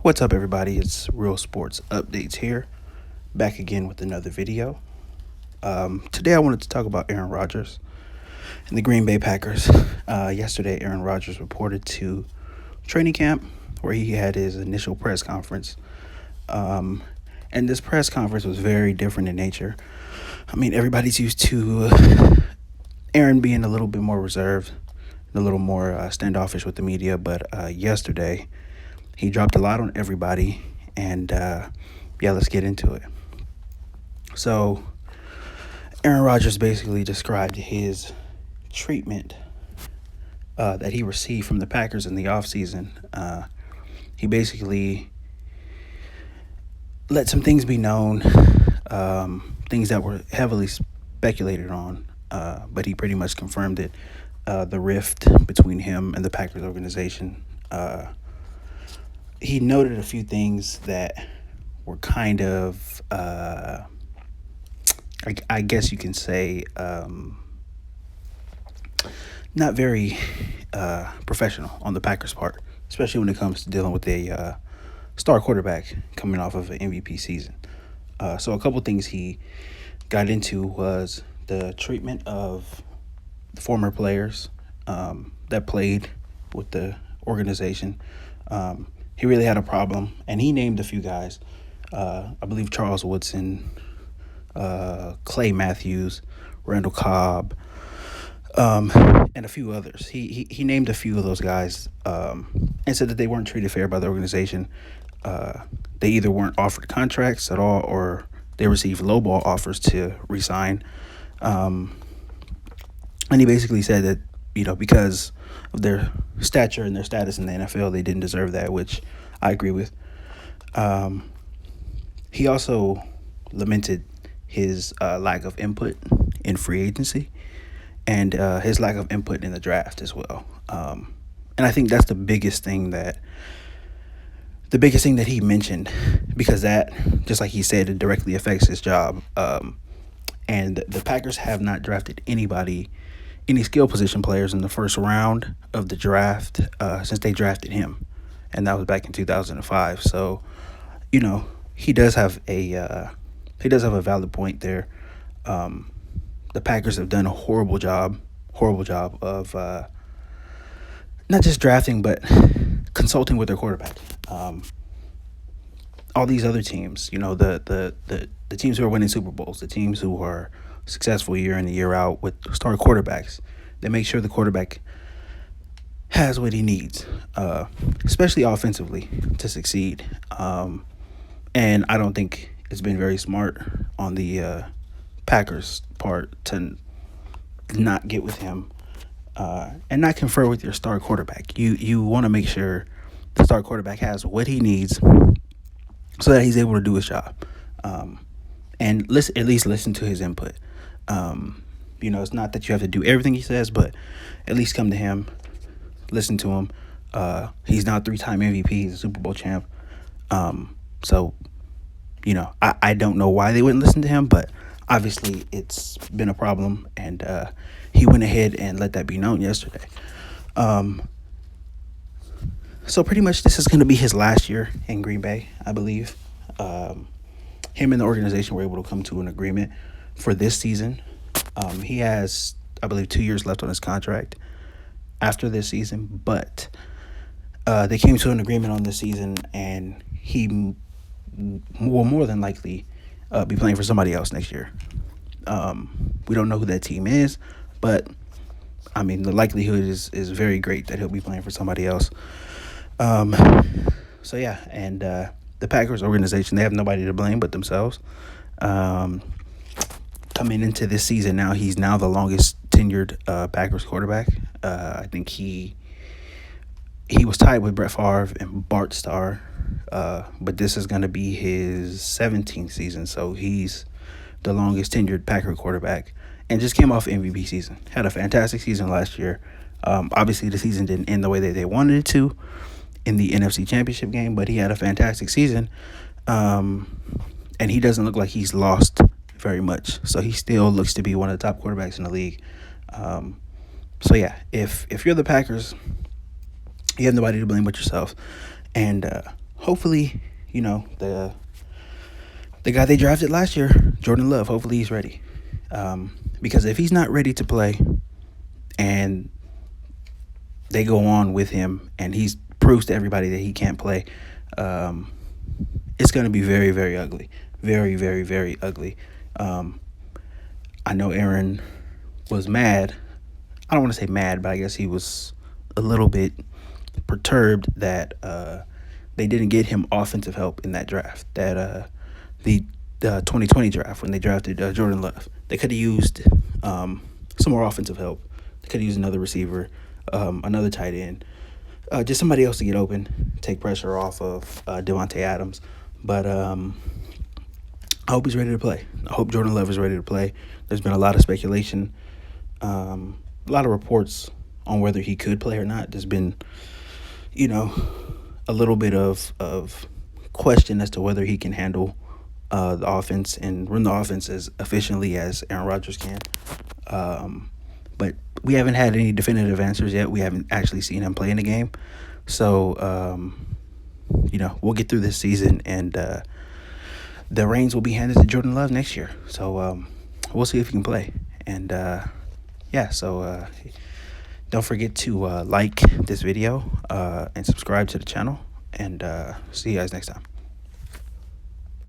What's up, everybody? It's Real Sports Updates here, back again with another video. Today, I wanted to talk about Aaron Rodgers and the Green Bay Packers. Yesterday, Aaron Rodgers reported to training camp where he had his initial press conference. And this press conference was very different in nature. I mean, everybody's used to Aaron being a little bit more reserved, a little more standoffish with the media, but yesterday, he dropped a lot on everybody, and let's get into it. So, Aaron Rodgers basically described his treatment that he received from the Packers in the offseason. He basically let some things be known, things that were heavily speculated on, but he pretty much confirmed it. The rift between him and the Packers organization. He noted a few things that were kind of, I guess you can say, not very professional on the Packers' part, especially when it comes to dealing with a star quarterback coming off of an MVP season. So a couple things he got into was the treatment of the former players that played with the organization. He really had a problem, and he named a few guys. I believe Charles Woodson, Clay Matthews, Randall Cobb, and a few others. He named a few of those guys and said that they weren't treated fair by the organization. They either weren't offered contracts at all, or they received lowball offers to resign. And he basically said that, because of their stature and their status in the NFL, they didn't deserve that, which I agree with. He also lamented his lack of input in free agency and his lack of input in the draft as well. And I think that's the biggest thing that he mentioned, because that, just like he said, it directly affects his job. And the Packers have not drafted any skill position players in the first round of the draft since they drafted him, and that was back in 2005. So, he does have a valid point there. The Packers have done a horrible job of not just drafting but consulting with their quarterback. All these other teams, the teams who are winning Super Bowls, the teams who are successful year in and year out with star quarterbacks, they make sure the quarterback has what he needs, especially offensively, to succeed. And I don't think it's been very smart on the Packers' part to not get with him and not confer with your star quarterback. You want to make sure the star quarterback has what he needs so that he's able to do his job, and at least listen to his input. It's not that you have to do everything he says, but at least come to him, listen to him. He's now 3-time MVP. He's a Super Bowl champ. So, I don't know why they wouldn't listen to him, but obviously it's been a problem, and he went ahead and let that be known yesterday. So pretty much this is going to be his last year in Green Bay, I believe. Him and the organization were able to come to an agreement for this season. He has, I believe, 2 years left on his contract after this season, but they came to an agreement on this season, and he will more than likely be playing for somebody else next year. We don't know who that team is, but I mean, the likelihood is very great that he'll be playing for somebody else. And the Packers organization, they have nobody to blame but themselves. Coming into this season now, he's now the longest tenured Packers quarterback. I think he was tied with Brett Favre and Bart Starr, but this is going to be his 17th season, so he's the longest tenured Packer quarterback, and just came off MVP season. Had a fantastic season last year. Obviously, the season didn't end the way that they wanted it to in the NFC Championship game, but he had a fantastic season, and he doesn't look like he's lost very much. So he still looks to be one of the top quarterbacks in the league. If you're the Packers, you have nobody to blame but yourself, and hopefully, the guy they drafted last year, Jordan Love, hopefully he's ready. Because if he's not ready to play and they go on with him and he proves to everybody that he can't play, it's going to be very, very ugly. Very, very, very ugly. I know Aaron was mad. I don't want to say mad, but I guess he was a little bit perturbed that they didn't get him offensive help in that draft. That the 2020 draft, when they drafted Jordan Love, they could have used some more offensive help. They could have used another receiver, another tight end, just somebody else to get open, take pressure off of Devontae Adams. But I hope he's ready to play. I hope Jordan Love is ready to play. There's been a lot of speculation, a lot of reports on whether he could play or not. There's been, a little bit of question as to whether he can handle the offense and run the offense as efficiently as Aaron Rodgers can. But we haven't had any definitive answers yet. We haven't actually seen him play in the game. So, we'll get through this season, and the reins will be handed to Jordan Love next year. So we'll see if he can play. And, so don't forget to like this video and subscribe to the channel. And see you guys next time.